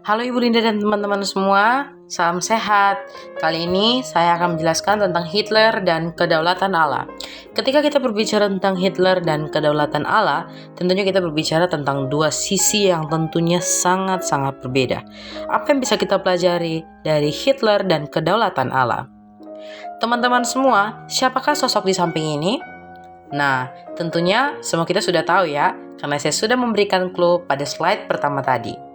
Halo Ibu Linda dan teman-teman semua, salam sehat. Kali ini saya akan menjelaskan tentang Hitler dan kedaulatan Allah. Ketika kita berbicara tentang Hitler dan kedaulatan Allah, tentunya kita berbicara tentang dua sisi yang tentunya sangat-sangat berbeda. Apa yang bisa kita pelajari dari Hitler dan kedaulatan Allah? Teman-teman semua, siapakah sosok di samping ini? Nah, tentunya semua kita sudah tahu ya, karena saya sudah memberikan clue pada slide pertama tadi.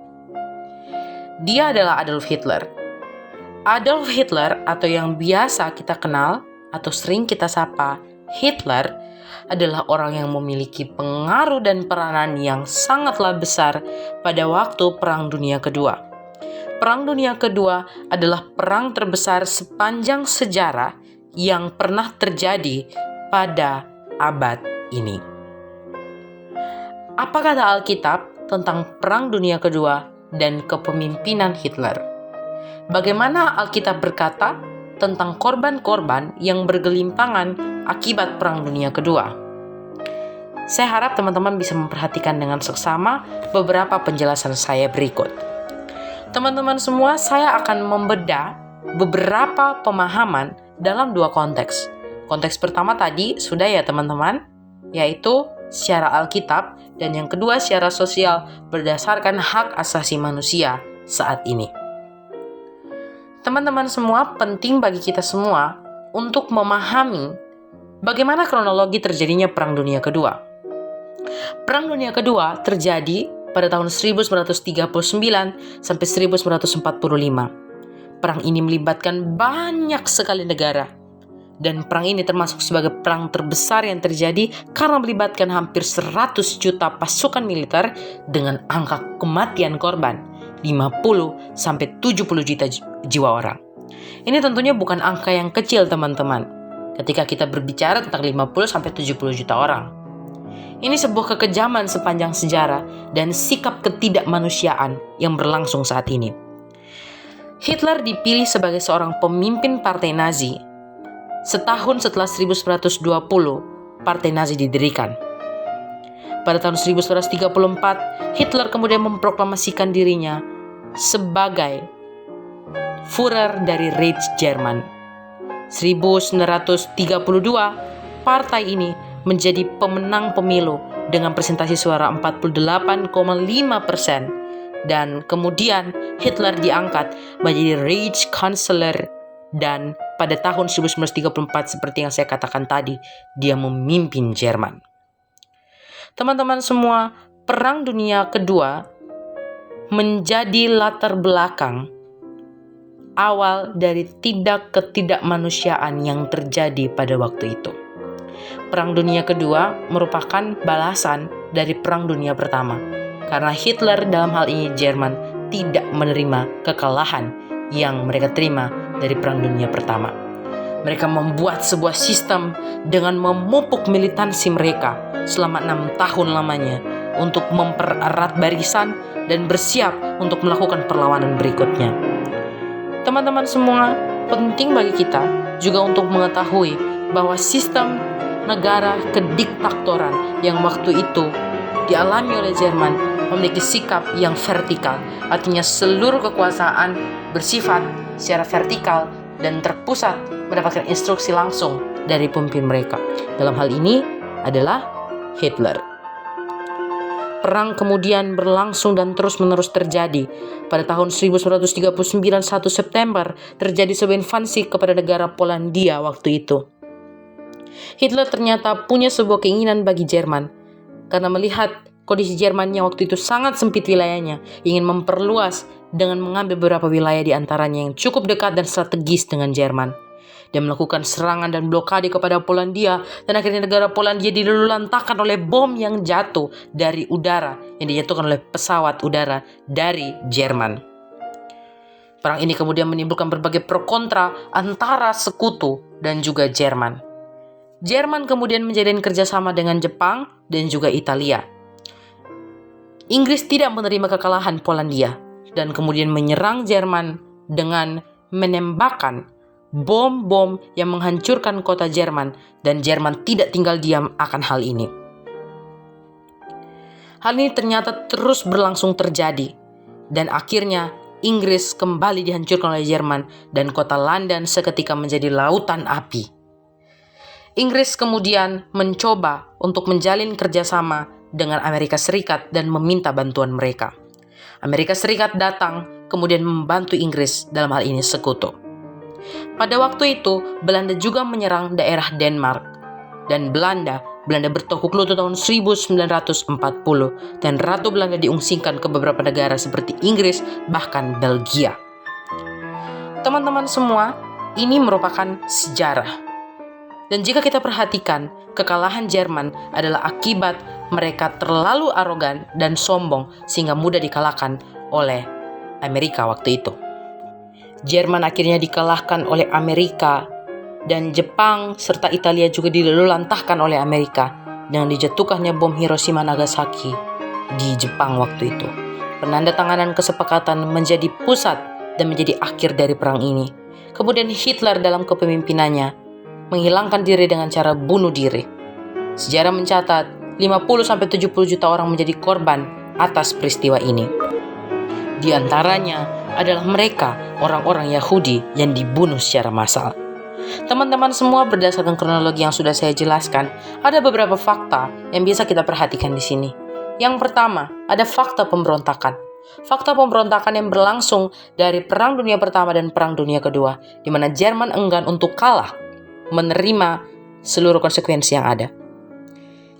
Dia adalah Adolf Hitler. Adolf Hitler atau yang biasa kita kenal atau sering kita sapa Hitler adalah orang yang memiliki pengaruh dan peranan yang sangatlah besar pada waktu Perang Dunia Kedua. Perang Dunia Kedua adalah perang terbesar sepanjang sejarah yang pernah terjadi pada abad ini. Apa kata Alkitab tentang Perang Dunia Kedua dan kepemimpinan Hitler? Bagaimana Alkitab berkata tentang korban-korban yang bergelimpangan akibat Perang Dunia Kedua? Saya harap teman-teman bisa memperhatikan dengan seksama beberapa penjelasan saya berikut. Teman-teman semua, saya akan membedah beberapa pemahaman dalam dua konteks. Konteks pertama tadi sudah ya teman-teman, yaitu secara Alkitab, dan yang kedua secara sosial berdasarkan hak asasi manusia saat ini. Teman-teman semua, penting bagi kita semua untuk memahami bagaimana kronologi terjadinya Perang Dunia Kedua. Perang Dunia Kedua terjadi pada tahun 1939 sampai 1945. Perang ini melibatkan banyak sekali negara. Dan perang ini termasuk sebagai perang terbesar yang terjadi karena melibatkan hampir 100 juta pasukan militer dengan angka kematian korban 50 sampai 70 juta jiwa orang. Ini tentunya bukan angka yang kecil teman-teman ketika kita berbicara tentang 50 sampai 70 juta orang. Ini sebuah kekejaman sepanjang sejarah dan sikap ketidakmanusiaan yang berlangsung saat ini. Hitler dipilih sebagai seorang pemimpin partai Nazi setahun setelah 1920 Partai Nazi didirikan. Pada tahun 1934, Hitler kemudian memproklamasikan dirinya sebagai Führer dari Reich Jerman. 1932, partai ini menjadi pemenang pemilu dengan presentasi suara 48,5%. Dan kemudian Hitler diangkat menjadi Reichskanzler. Dan pada tahun 1934, seperti yang saya katakan tadi, dia memimpin Jerman. Teman-teman semua, Perang Dunia Kedua menjadi latar belakang awal dari ketidakmanusiaan yang terjadi pada waktu itu. Perang Dunia Kedua merupakan balasan dari Perang Dunia Pertama, karena Hitler dalam hal ini Jerman tidak menerima kekalahan yang mereka terima dari Perang Dunia Pertama. Mereka membuat sebuah sistem dengan memupuk militansi mereka selama 6 tahun lamanya untuk mempererat barisan dan bersiap untuk melakukan perlawanan berikutnya. Teman-teman semua, penting bagi kita juga untuk mengetahui bahwa sistem negara kediktatoran yang waktu itu dialami oleh Jerman memiliki sikap yang vertikal. Artinya seluruh kekuasaan bersifat secara vertikal dan terpusat mendapatkan instruksi langsung dari pemimpin mereka. Dalam hal ini adalah Hitler. Perang kemudian berlangsung dan terus-menerus terjadi. Pada tahun 1939, 1 September, terjadi sebuah invasi kepada negara Polandia waktu itu. Hitler ternyata punya sebuah keinginan bagi Jerman, karena melihat kondisi Jerman yang waktu itu sangat sempit wilayahnya, ingin memperluas dengan mengambil beberapa wilayah di antaranya yang cukup dekat dan strategis dengan Jerman. Dia melakukan serangan dan blokade kepada Polandia, dan akhirnya negara Polandia diluluhlantahkan oleh bom yang jatuh dari udara, yang dijatuhkan oleh pesawat udara dari Jerman. Perang ini kemudian menimbulkan berbagai pro kontra antara sekutu dan juga Jerman. Jerman kemudian menjalin kerjasama dengan Jepang dan juga Italia. Inggris tidak menerima kekalahan Polandia dan kemudian menyerang Jerman dengan menembakkan bom-bom yang menghancurkan kota Jerman, dan Jerman tidak tinggal diam akan hal ini. Hal ini ternyata terus berlangsung terjadi dan akhirnya Inggris kembali dihancurkan oleh Jerman dan kota London seketika menjadi lautan api. Inggris kemudian mencoba untuk menjalin kerjasama dengan Amerika Serikat dan meminta bantuan mereka. Amerika Serikat datang kemudian membantu Inggris, dalam hal ini sekutu. Pada waktu itu, Belanda juga menyerang daerah Denmark, dan Belanda bertekuk lutut tahun 1940 dan Ratu Belanda diungsingkan ke beberapa negara seperti Inggris, bahkan Belgia. Teman-teman semua, ini merupakan sejarah. Dan jika kita perhatikan, kekalahan Jerman adalah akibat mereka terlalu arogan dan sombong sehingga mudah dikalahkan oleh Amerika waktu itu. Jerman akhirnya dikalahkan oleh Amerika, dan Jepang serta Italia juga diluluhlantahkan oleh Amerika dengan dijatuhkannya bom Hiroshima Nagasaki di Jepang waktu itu. Penandatanganan kesepakatan menjadi pusat dan menjadi akhir dari perang ini. Kemudian Hitler dalam kepemimpinannya menghilangkan diri dengan cara bunuh diri. Sejarah mencatat 50-70 juta orang menjadi korban atas peristiwa ini. Di antaranya adalah mereka, orang-orang Yahudi yang dibunuh secara massal. Teman-teman semua, berdasarkan kronologi yang sudah saya jelaskan, ada beberapa fakta yang bisa kita perhatikan di sini. Yang pertama, ada fakta pemberontakan. Fakta pemberontakan yang berlangsung dari Perang Dunia Pertama dan Perang Dunia Kedua, di mana Jerman enggan untuk kalah, menerima seluruh konsekuensi yang ada.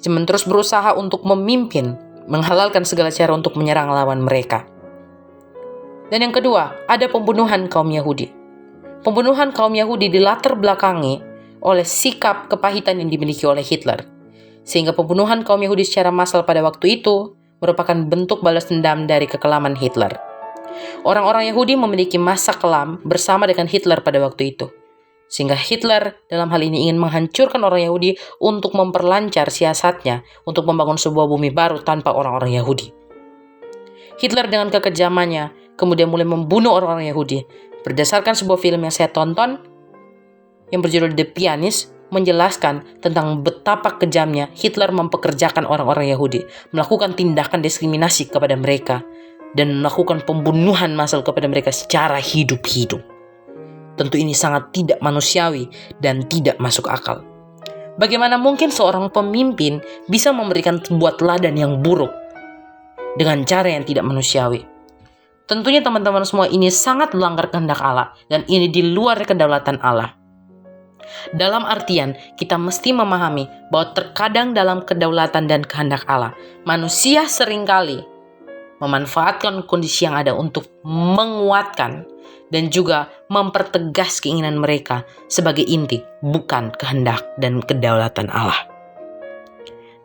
Jerman terus berusaha untuk memimpin, menghalalkan segala cara untuk menyerang lawan mereka. Dan yang kedua, ada pembunuhan kaum Yahudi. Pembunuhan kaum Yahudi dilatar belakangi oleh sikap kepahitan yang dimiliki oleh Hitler. Sehingga pembunuhan kaum Yahudi secara massal pada waktu itu merupakan bentuk balas dendam dari kekelaman Hitler. Orang-orang Yahudi memiliki masa kelam bersama dengan Hitler pada waktu itu. Sehingga Hitler dalam hal ini ingin menghancurkan orang Yahudi untuk memperlancar siasatnya untuk membangun sebuah bumi baru tanpa orang-orang Yahudi. Hitler dengan kekejamannya kemudian mulai membunuh orang-orang Yahudi. Berdasarkan sebuah film yang saya tonton yang berjudul The Pianist, menjelaskan tentang betapa kejamnya Hitler mempekerjakan orang-orang Yahudi, melakukan tindakan diskriminasi kepada mereka, dan melakukan pembunuhan massal kepada mereka secara hidup-hidup. Tentu ini sangat tidak manusiawi dan tidak masuk akal. Bagaimana mungkin seorang pemimpin bisa memberikan sebuah teladan yang buruk dengan cara yang tidak manusiawi? Tentunya teman-teman semua, ini sangat melanggar kehendak Allah dan ini di luar kedaulatan Allah. Dalam artian, kita mesti memahami bahwa terkadang dalam kedaulatan dan kehendak Allah, manusia seringkali memanfaatkan kondisi yang ada untuk menguatkan dan juga mempertegas keinginan mereka sebagai inti, bukan kehendak dan kedaulatan Allah.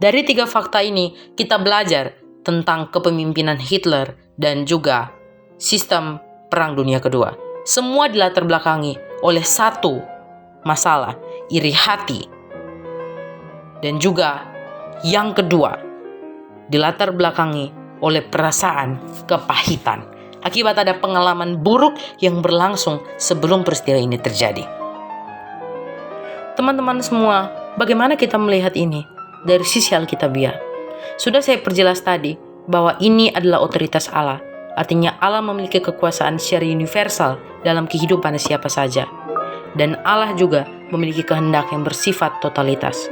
Dari 3 fakta ini, kita belajar tentang kepemimpinan Hitler dan juga sistem Perang Dunia Kedua. Semua dilatar belakangi oleh satu masalah, iri hati. Dan juga yang kedua, dilatar belakangi oleh perasaan kepahitan akibat ada pengalaman buruk yang berlangsung sebelum peristiwa ini terjadi. Teman-teman semua, bagaimana kita melihat ini dari sisi Alkitabiah? Sudah saya perjelas tadi bahwa ini adalah otoritas Allah. Artinya Allah memiliki kekuasaan secara universal dalam kehidupan siapa saja. Dan Allah juga memiliki kehendak yang bersifat totalitas.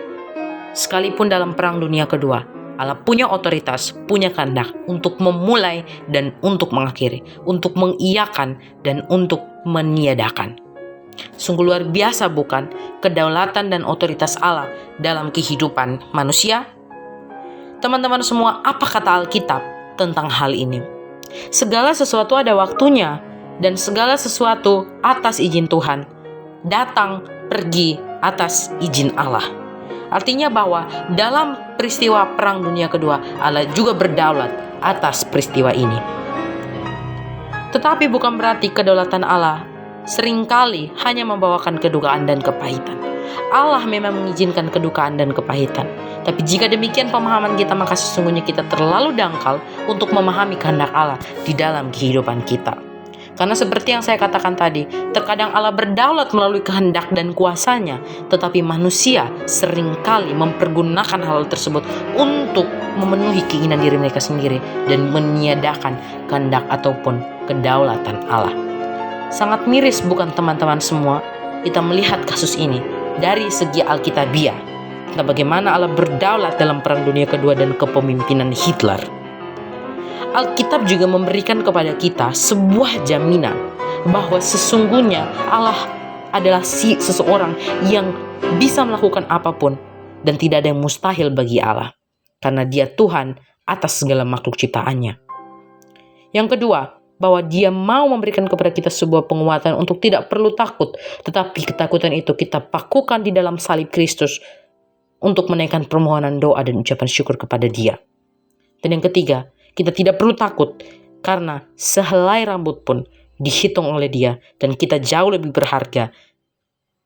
Sekalipun dalam Perang Dunia Kedua, Allah punya otoritas, punya kehendak untuk memulai dan untuk mengakhiri, untuk mengiyakan dan untuk meniadakan. Sungguh luar biasa bukan kedaulatan dan otoritas Allah dalam kehidupan manusia? Teman-teman semua, apa kata Alkitab tentang hal ini? Segala sesuatu ada waktunya, dan segala sesuatu atas izin Tuhan, datang pergi atas izin Allah. Artinya bahwa dalam peristiwa Perang Dunia Kedua, Allah juga berdaulat atas peristiwa ini. Tetapi bukan berarti kedaulatan Allah seringkali hanya membawakan kedukaan dan kepahitan. Allah memang mengizinkan kedukaan dan kepahitan. Tapi jika demikian pemahaman kita, maka sesungguhnya kita terlalu dangkal untuk memahami kehendak Allah di dalam kehidupan kita. Karena seperti yang saya katakan tadi, terkadang Allah berdaulat melalui kehendak dan kuasanya, tetapi manusia seringkali mempergunakan hal tersebut untuk memenuhi keinginan diri mereka sendiri dan meniadakan kehendak ataupun kedaulatan Allah. Sangat miris bukan teman-teman semua kita melihat kasus ini dari segi Alkitabiah, tentang bagaimana Allah berdaulat dalam Perang Dunia Kedua dan kepemimpinan Hitler. Alkitab juga memberikan kepada kita sebuah jaminan bahwa sesungguhnya Allah adalah seseorang yang bisa melakukan apapun dan tidak ada yang mustahil bagi Allah, karena Dia Tuhan atas segala makhluk ciptaannya. Yang kedua, bahwa Dia mau memberikan kepada kita sebuah penguatan untuk tidak perlu takut, tetapi ketakutan itu kita pakukan di dalam salib Kristus untuk menaikkan permohonan doa dan ucapan syukur kepada Dia. Dan yang ketiga, kita tidak perlu takut karena sehelai rambut pun dihitung oleh Dia dan kita jauh lebih berharga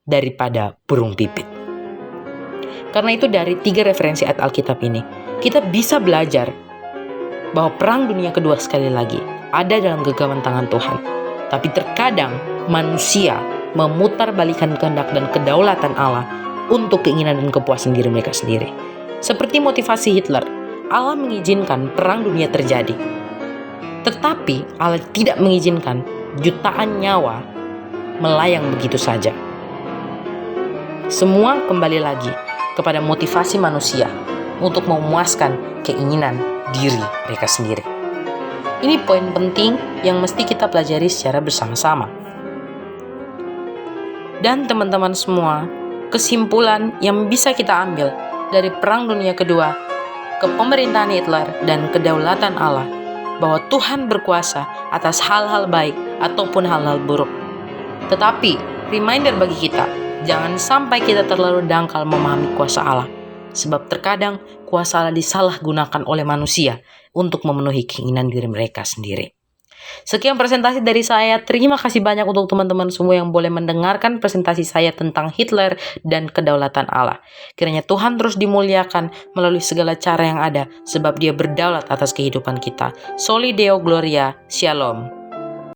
daripada burung pipit. Karena itu dari 3 referensi ayat Alkitab ini, kita bisa belajar bahwa Perang Dunia Kedua sekali lagi ada dalam genggaman tangan Tuhan. Tapi terkadang manusia memutarbalikkan kehendak dan kedaulatan Allah untuk keinginan dan kepuasan diri mereka sendiri. Seperti motivasi Hitler, Allah mengizinkan perang dunia terjadi. Tetapi Allah tidak mengizinkan jutaan nyawa melayang begitu saja. Semua kembali lagi kepada motivasi manusia untuk memuaskan keinginan diri mereka sendiri. Ini poin penting yang mesti kita pelajari secara bersama-sama. Dan teman-teman semua, kesimpulan yang bisa kita ambil dari Perang Dunia Kedua, kepemerintahan Hitler dan kedaulatan Allah, bahwa Tuhan berkuasa atas hal-hal baik ataupun hal-hal buruk. Tetapi, reminder bagi kita, jangan sampai kita terlalu dangkal memahami kuasa Allah. Sebab terkadang kuasa Allah disalahgunakan oleh manusia untuk memenuhi keinginan diri mereka sendiri. Sekian presentasi dari saya. Terima kasih banyak untuk teman-teman semua yang boleh mendengarkan presentasi saya tentang Hitler dan kedaulatan Allah. Kiranya Tuhan terus dimuliakan melalui segala cara yang ada, sebab Dia berdaulat atas kehidupan kita. Soli Deo Gloria. Shalom.